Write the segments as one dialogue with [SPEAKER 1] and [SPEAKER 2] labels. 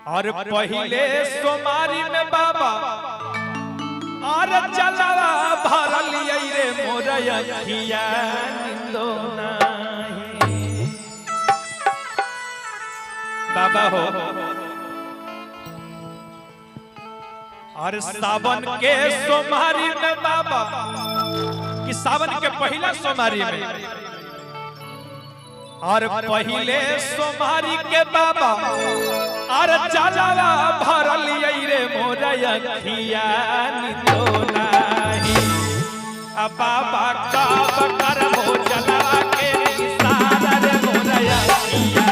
[SPEAKER 1] और पहले सोमारी में बाबा और चलावा भरल रे मोरया खिया निंदो नहीं बाबा हो। और सावन के सोमारी में बाबा कि सावन के पहला सोमारी में और पहले सोमारी के बाबा और चलावा भरल रे मोरया खिया निंदो नहीं बाबा का बकर हो चलावा के सारा रे मोरया खिया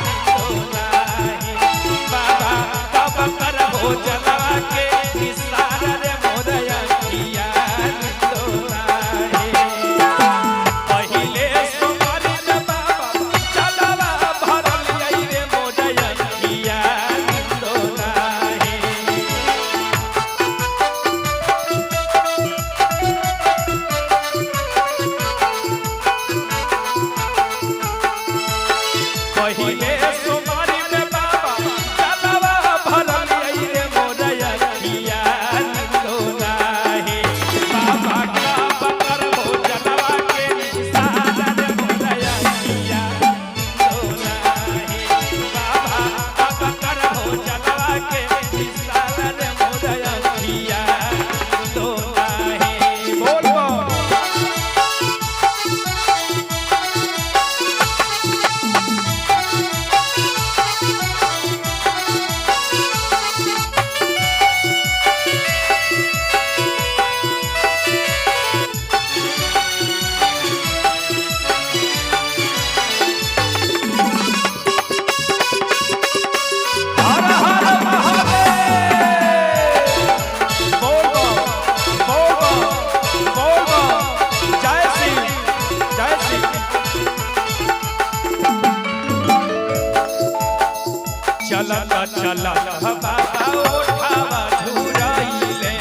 [SPEAKER 1] निंदो नहीं बाबा का बकर हो चलावा के सारा रे मोरया खिया निंदो नहीं पहले सोमारी में बाबा चलावा भरल रे मोरया खिया निंदो नहीं पहले सोमारी में बाबा चलावा भरल रे मोरया खिया निंदो नहीं बाबा का बकर हो चलावा के सारा रे मोरया खिया निंदो नहीं बाबा का बकर हो चलावा के सारा रे मोरया खिया निंदो नहीं बोल बोल हर हर महादेव बोल बोल बोल बोल जय श्री जय श्री चलत चलत बाबा उठावा झुराइले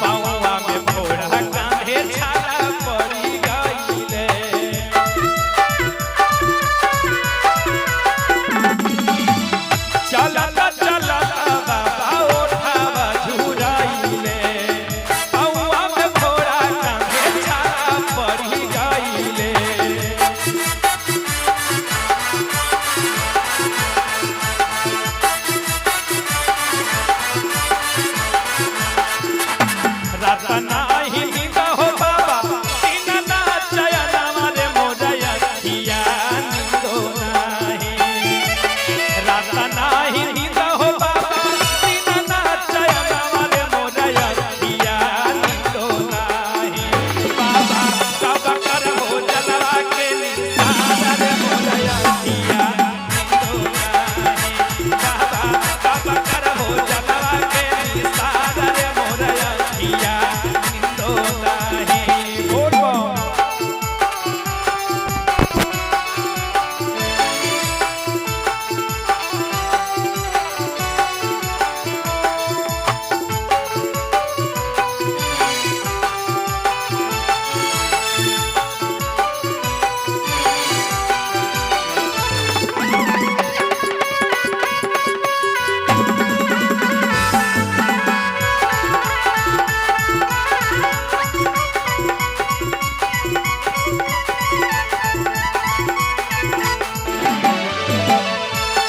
[SPEAKER 1] पावा में फोड़ा कांधे छाला पड़ी गइले चलत चलत बाबा उठावा झुराइले पावा में फोड़ा कांधे छाला पड़ी गइले रतना ही नींद हो बाबा तीन ना चयन रे मोरया खिया निंदो नहीं रतना ही नींद हो बाबा तीन ना चयन रे मोरया खिया निंदो नहीं बाबा का बकर हो चलावा के सारा रे मोरया खिया निंदो नहीं बाबा का बकर हो चलावा के सारा रे मोरया खिया निंदो नहीं बोल बोल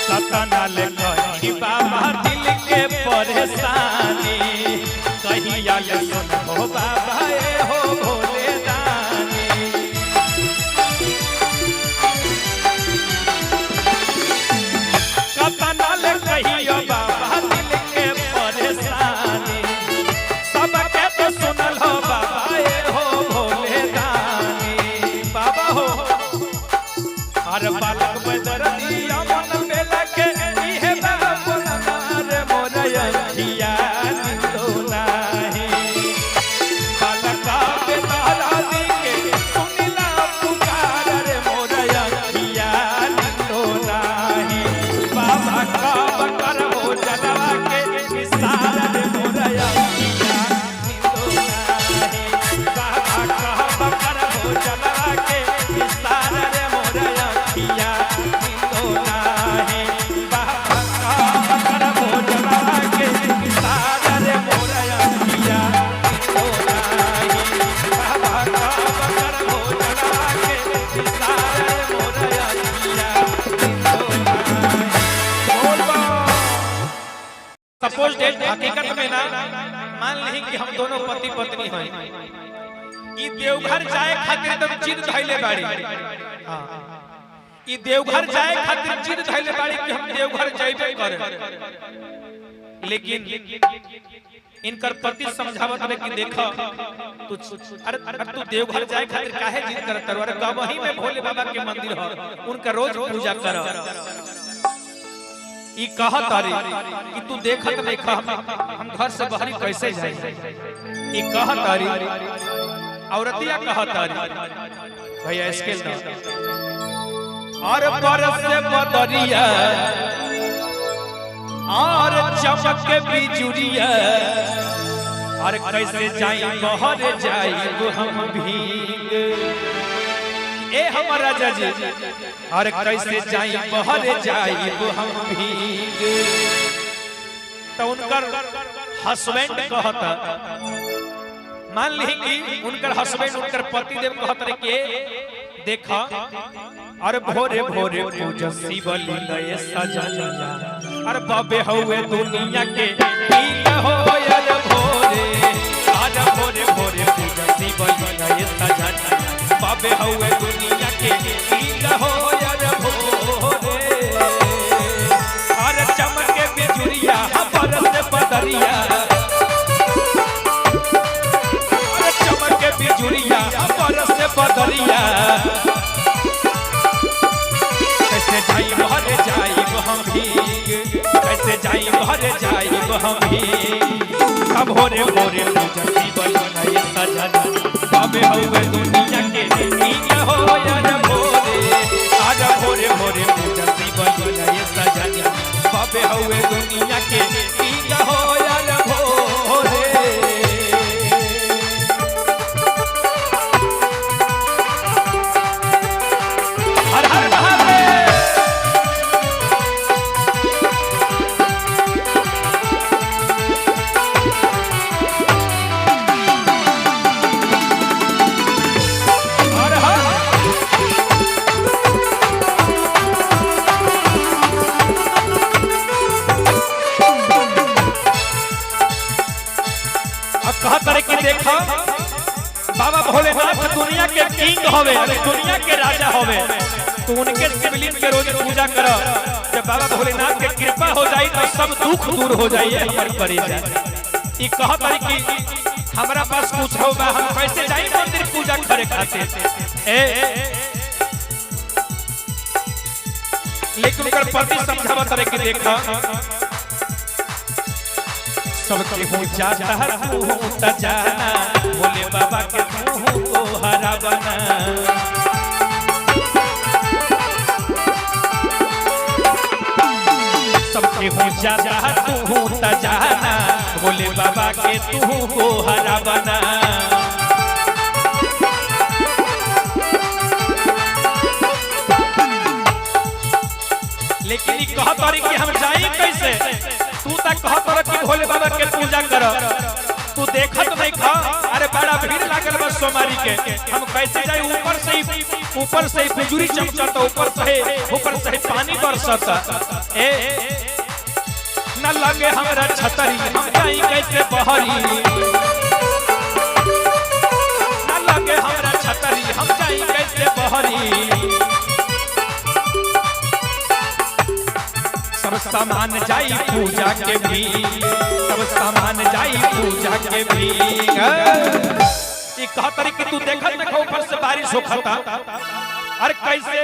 [SPEAKER 1] सतनल कही बाबा दिल के परेशानी कहिया ले सुनो बाबा ए हो भोले दानी सतनल कहियो बाबा दिल के परेशानी सबके तो सुनल हो बाबा ए हो भोले दानी बाबा हो हर बालक बदरदी अमन बेला के इहे बाबा रे मोरया खिया निंदो नहीं बालका बेतारा सपोज डेट हकीकत में ना मान ली कि हम दोनों पति पत्नी हैं, ई देवघर जाए खातिर एकदम जिद धइले बाड़ी। हां ई देवघर जाए खातिर जिद धइले बाड़ी कि हम देवघर जाइबे करे। लेकिन इनकर पति समझावत रहे कि देखा तू अरे तू देवघर जाए खातिर काहे जिद करत रह? अरे गवही में भोले बाबा के मंदिर हो, उनका रोज पूजा कर। ई कहत अरे कि तू देखत नहीं हम घर से बाहर कैसे जाए? ई कहत अरे औरतिया कहत अरे भैया स्केल ना और बरस से बदरिया और चमक के बिजुरिया और कैसे जाई बहर जाई हम भीग। ए हमारा राजा जी और कैसे जाई बहर जाई हम भीग। तो उनकर हस्बैंड कहता, मान ली कि उनकर हस्बैंड उनकर पति देव कहत रहे कि देखा और भोरे भोरे पूजा शिवली लय सजलिया और बाबे हुए दुनिया के कील हो यार भोरे आज भोरे भोरे पूजा शिवली लय सजलिया बाबे हुए दुनिया के कील हो यार भोरे और चमके बिजुरिया बरस बदरिया और चमके बिजुरिया बरस बदरिया कैसे जाई बहर जाई हम भीग, कैसे जाई बहर जाई हम भीग। अब भोरे भोरे पूजा शिवली लय सजलिया बाबे हुए दुनिया के कील हो यार भोरे आज भोरे भोरे पूजा शिवली लय सजलिया बाबे हुए दुनिया के कील हो यार भोरे। हर हर महादेव। देखा बाबा भोलेनाथ दुनिया के किंग होवे, दुनिया के राजा होवे, तो उनके शिवलिंग के रोज पूजा कर। जब बाबा भोलेनाथ के कृपा हो जाए तो सब दुख दूर हो जाए हमर परेशानी। ई कहत है कि हमरा पास कुछ हो बा, हम कैसे जाई मंदिर पूजा करे खातिर? लेकिन उनकर पति समझावत रहे कि देखा सबके हो जाता है तू त जाना भोले बाबा के तू को हरा बना। सबके हो जाता है तू त जाना भोले बाबा के तू को हरा बना। लेकिन ई कहत रही कि हम जाई कैसे? तू तक कहत रह कि भोले बाबा के पूजा कर, तू देखत नहीं खा? अरे बड़ा भीड़ लागल बस सोमारी के, हम कैसे जाए? ऊपर से बिजुली चमकता, ऊपर से पानी बरसता। न लगे हमरा छतरी, हम जाई कैसे बहरी? न लगे हमरा छतरी, हम जाई कैसे बहरी? सब सामान जाई पूजा के भी, सब सामान जाई पूजा के भी। कहतरी कि तू देखत देखो ऊपर से बारिश होखता, अरे कैसे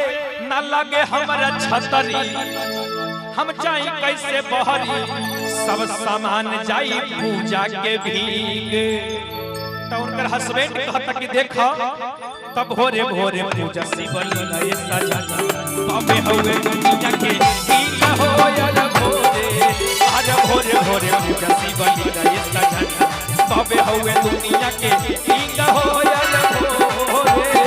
[SPEAKER 1] न लगे हमरा छतरी, हम जाई कैसे बहरी? सब सामान जाई पूजा के भीग। तो उनकर हस्बैंड कहता कि देखा तब भोरे भोरे पूजा शिवली लय सजलिया बाबे हुए दुनिया के कील हो यार भोरे आज भोरे भोरे पूजा शिवली लय सजलिया बाबे हुए दुनिया के कील हो यार भोरे।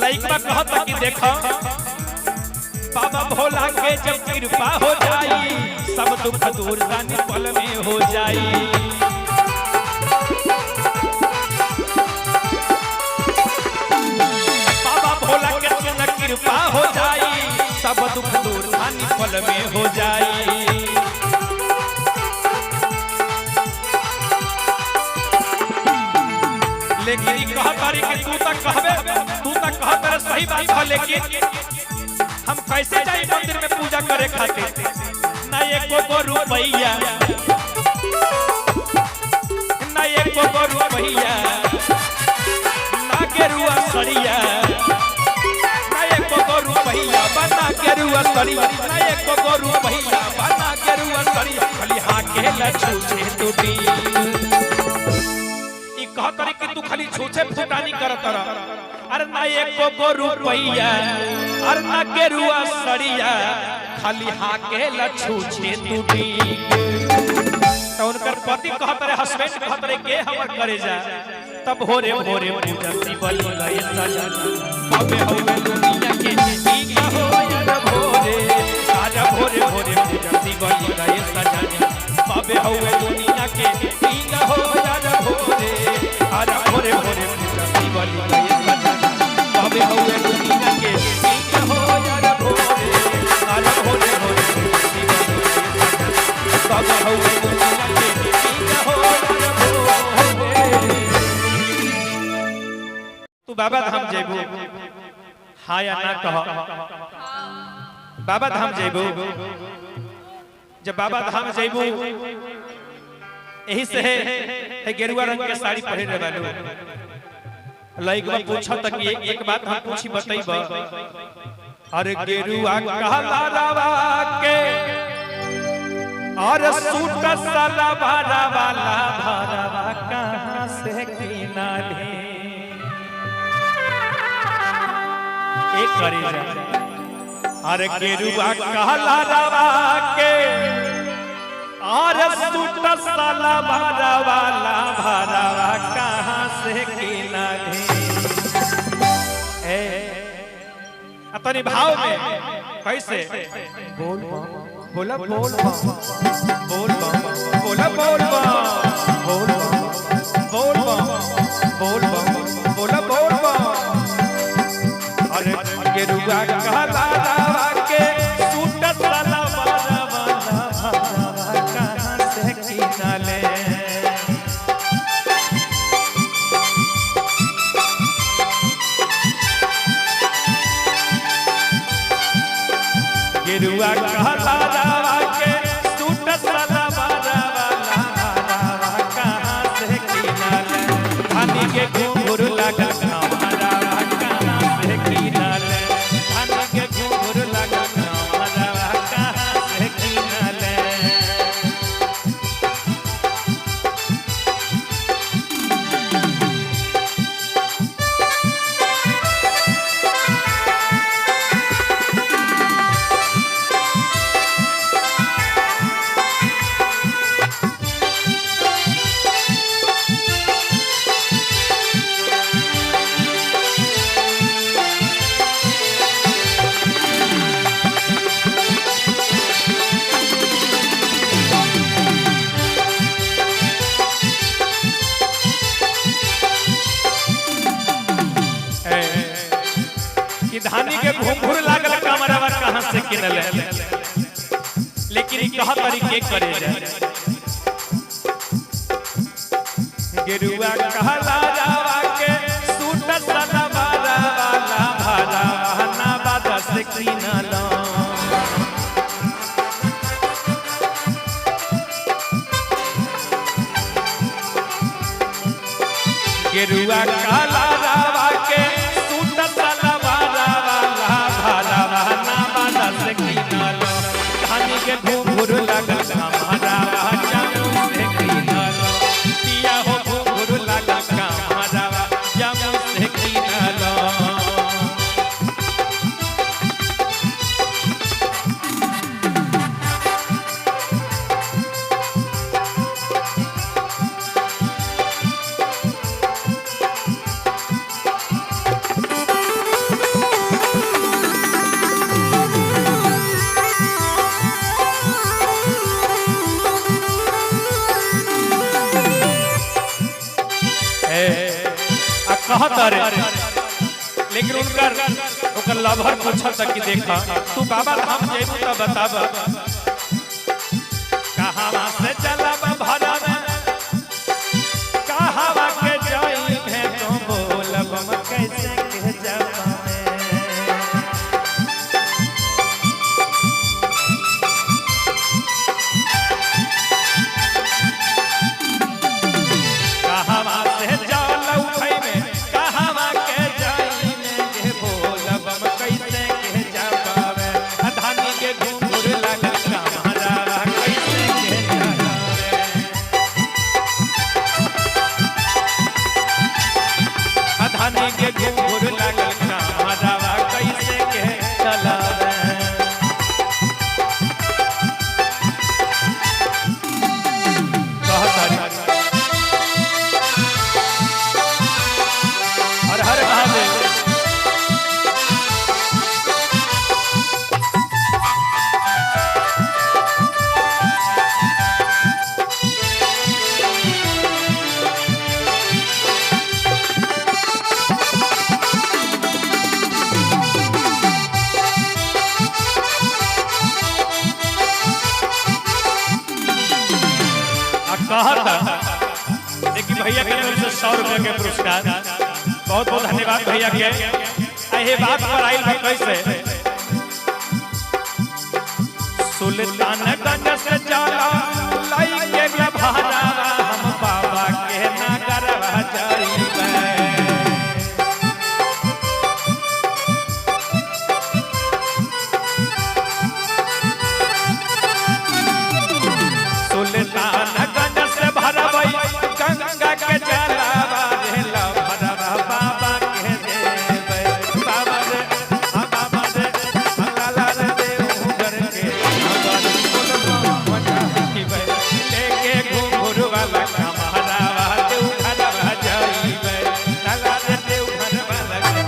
[SPEAKER 1] लइका कहता कि देखो बाबा भोला के जब कृपा हो जाई सब दुख दूर दानी पल में हो जाई। बाबा भोला के जब कृपा हो जाई सब दुख दूर दानी पल में हो जाई। लेकिन कहता रे कि तू तक कहबे सही बात है, लेकिन हम कैसे जाए मंदिर में पूजा करे खातिर? ना एको रुपैया ना एको रुपैया ना गेरुआ सड़िया ना एको रुपैया बना गेरुआ सड़िया ना एको रुपैया बना गेरुआ सड़िया खाली हाके लछू से टूटी। कहतरी कि तू खाली छूछे फुटानी करत रह। अरे ना एको रुपैया अरे ना गेरुआ सड़िया खाली हाके लछूछे टूटी। तो उनकर पति कहत रहे हस्बैंड कहत रहे के हमर करे जा तब भोरे भोरे पूजा शिवल लय सजा अबे होवे दुनिया के ठीक हो यार भोरे आज भोरे भोरे पूजा शिवल लय सजा अबे होवे दुनिया के ठीक हो यार भोरे आज भोरे भोरे पूजा शिवल लय सजा अबे होवे दुनिया के ठीक हो यार भोरे आज भोरे भोरे पूजा शिवल लय सजा अबे होवे दुनिया के ठीक हो यार भोरे। तू बाबा धाम जेबू हाँ या ना कह? बाबा धाम जेबू जब बाबा धाम जेबू यही से है गेरुआ रंग के साड़ी पहने वाले लइकवा पूछा तक एक बात हम पूछी बताइब। अरे गेरुआ कहला रावा के और सूट साला भारा वाला भरवा कहां से किना ले एक करे जा। अरे गेरुआ कहला रावा के और सूट साला भारा वाला भरवा कहां से किना ले। अपने भाव में कैसे बोल बोला बोल बोल बोल बोला बोल बोल बोल बोल बोला बोल। अरे गेरुआ कहला रावा के सूट साला वाला भरवा कहां से किना ले। गेरुआ कहला रावा के सूट साला वाला भरवा कहां से किना ले। धानी के घूंघरू लगा रावा कहां से किना ले। धानी के घूंघरू लगा रावा कहां से किना ले। कि धानी के घुंघरू लागल कमरवा कहां से किनले। लेकिन ई कहा तरीके करे जाए। गेरुआ कहला रावा के सूट साला वाला भरवा ना बादा से किनलो। गेरुआ कहला रावा के सूट साला वाला भरवा ना बादा से किनलो। धानी के घुंघरू लगा हमारा जामू से किनलो। पिया हो घुंघरू लगा हमारा जामू से किनलो। कहता रे लेकिन उनकर ओकर लभर पूछत कि देखा तू बाबा धाम जेबू त बताबा कहां से चलब भरब कहां के जाई है तो बोलब हम कैसे कह जाबा देखिए भैया की तरफ से 100 रुपए के पुरस्कार बहुत बहुत धन्यवाद भैया के ये बात पर आइल है कैसे सुल्तानगंज से चला लाई के भाड़ा हम बाबा के नगरवा जाइबे सुल्तानगंज से भरबै गंगा के जलवा ढेला भरवा बाबा के देबै बाबा रे बाबा रे लाला रे देवघर के नगर बोलबा मजा हिबै लेके घुंघरू वाला हमारा देवघरवा जाइबै लाला रे देवघरवा लाला रे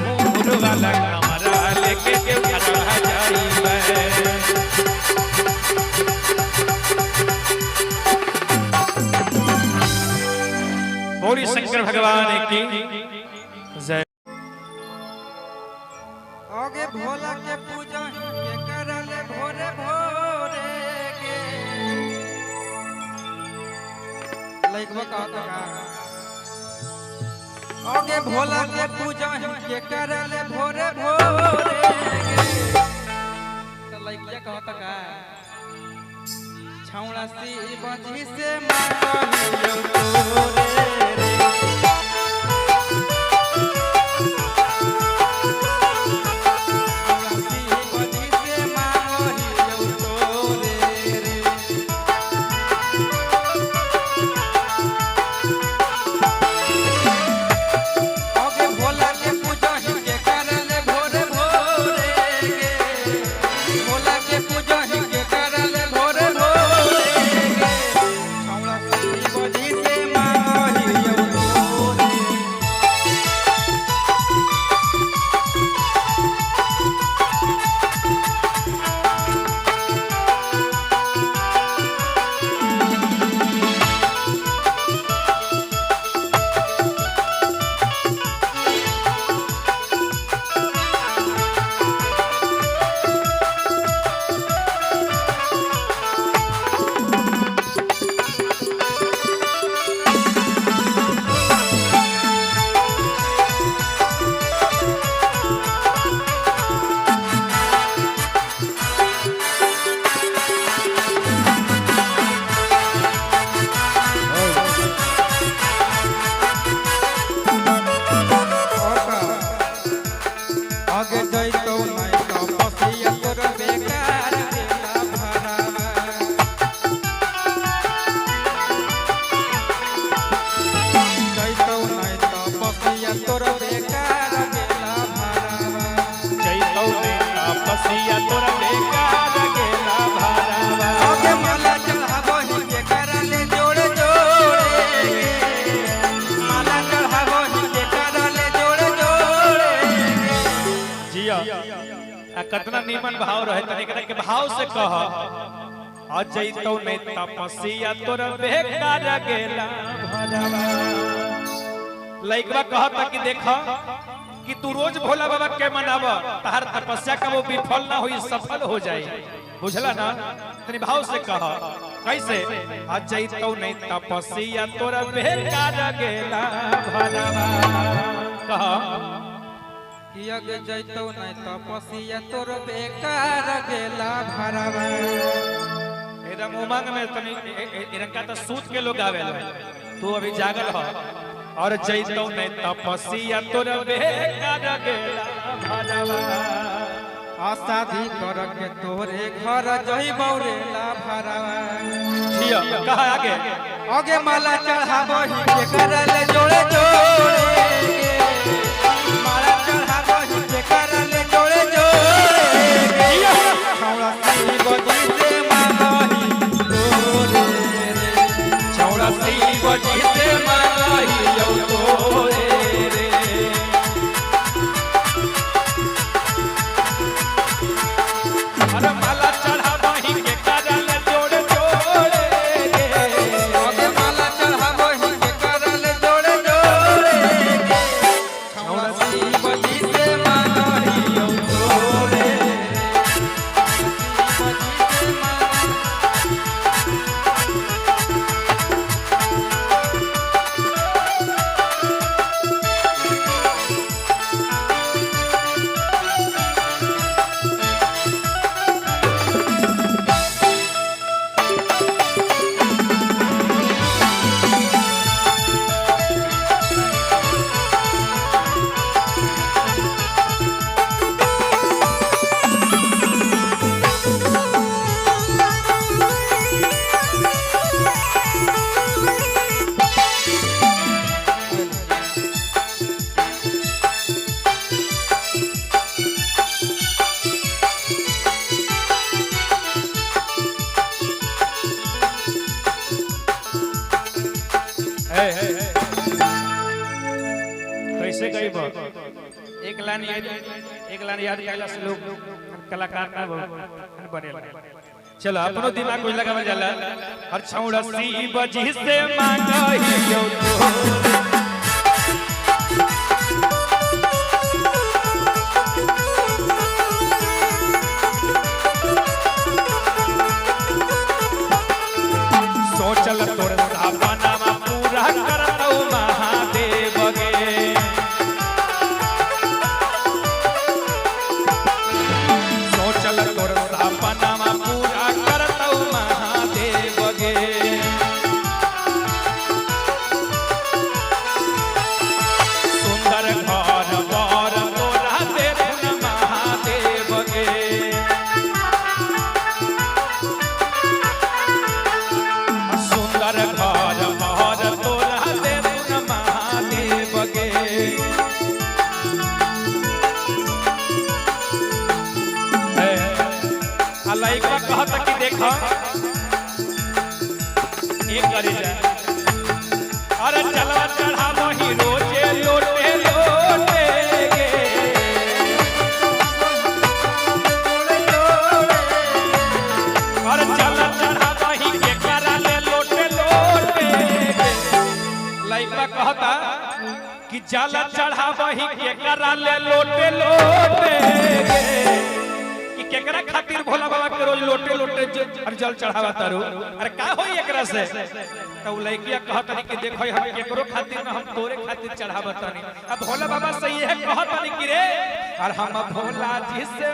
[SPEAKER 1] घुंघरू वाला हमारा लेके देवघरवा जाइबै गौरी शंकर भगवान की जय।
[SPEAKER 2] आगे भोला के पूजा के करले भोरे भोरे के लइकवा कहता का आगे भोला के पूजा के करले भोरे भोरे के तो लइकवा कहता का छौड़ा सी बजी से मांगलियो तोरे
[SPEAKER 1] कितना नीमन भाव रहे तनिक के भाव से कह अजय तो नहीं तपस्या तोर बेकार गेला भरवा। लइकवा कहता कि देखा कि तू रोज भोला बाबा के मनाव, तहार तपस्या का वो विफल ना हुई सफल हो जाए, बुझला ना? तनी भाव से कहा कैसे? अजय तो नहीं तपस्या तोर बेकार गेला भरवा। कहा
[SPEAKER 2] कि अगे जैतो नहीं तपस्या तोर बेकार गेला भरवा।
[SPEAKER 1] एकदम उमंग में तनी इनका तो सूत के लोग आवेला, तू अभी जागल हो। और जैतो नहीं तपस्या तोर बेकार गेला भरवा।
[SPEAKER 2] आशादी कर के तोरे घर जइबौ रेला भरवा।
[SPEAKER 1] जिया कहा आगे
[SPEAKER 2] आगे माला चढ़ाबही के करले जोड़े जोड़े, माला चढ़ाबही के करले जोड़े जोड़े। छौड़ा सी बजी से मांगही तोरे रे,
[SPEAKER 1] छौड़ा सी बजी से मांगही यौ तोरे रे। अरे माला चढ़ाबही के करले जोड़े जोड़े रे।
[SPEAKER 2] आगे माला चढ़ाबही के करले जोड़े जोड़े। छौड़ा सी बजी से मांगही यौ तोरे रे, बजी से मांगही।
[SPEAKER 1] कैसे गई बा एक लाइन याद कैला से लोग कलाकार ना बनेला। चलो अपनो दिमाग को लगावल जाला। हर छौड़ा सी बजी से मांगही यौ तोरे। सोचल तोर सपनावा पूरा करतौ महादेव गे। सोचल तोर सपनावा पूरा करतौ महादेव गे। सुंदर घर बर तोरा देथुन महादेव गे। सुंदर घर बर तोरा देथुन महादेव गे। लइकवा कहता कि देखा एक करे जा। अरे चलवा चढ़ाबही रोजे लोटे लोटे गे। अरे चल चढ़ाबही के करले लोटे लोटे गे। लइकवा कहता कि चल चढ़ाबही के करले लोटे लोटे गे। केकरा खातिर भोला बाबा के रोज लोटे लोटे जल चढ़ावा तारू। अरे का होई एकरा से? तो लइकिया कहतनी कि देखो हम केकरो खातिर ना, हम तोरे खातिर चढ़ावतनी। अब भोला बाबा सही है कहतनी कि रे, और हम भोला जी से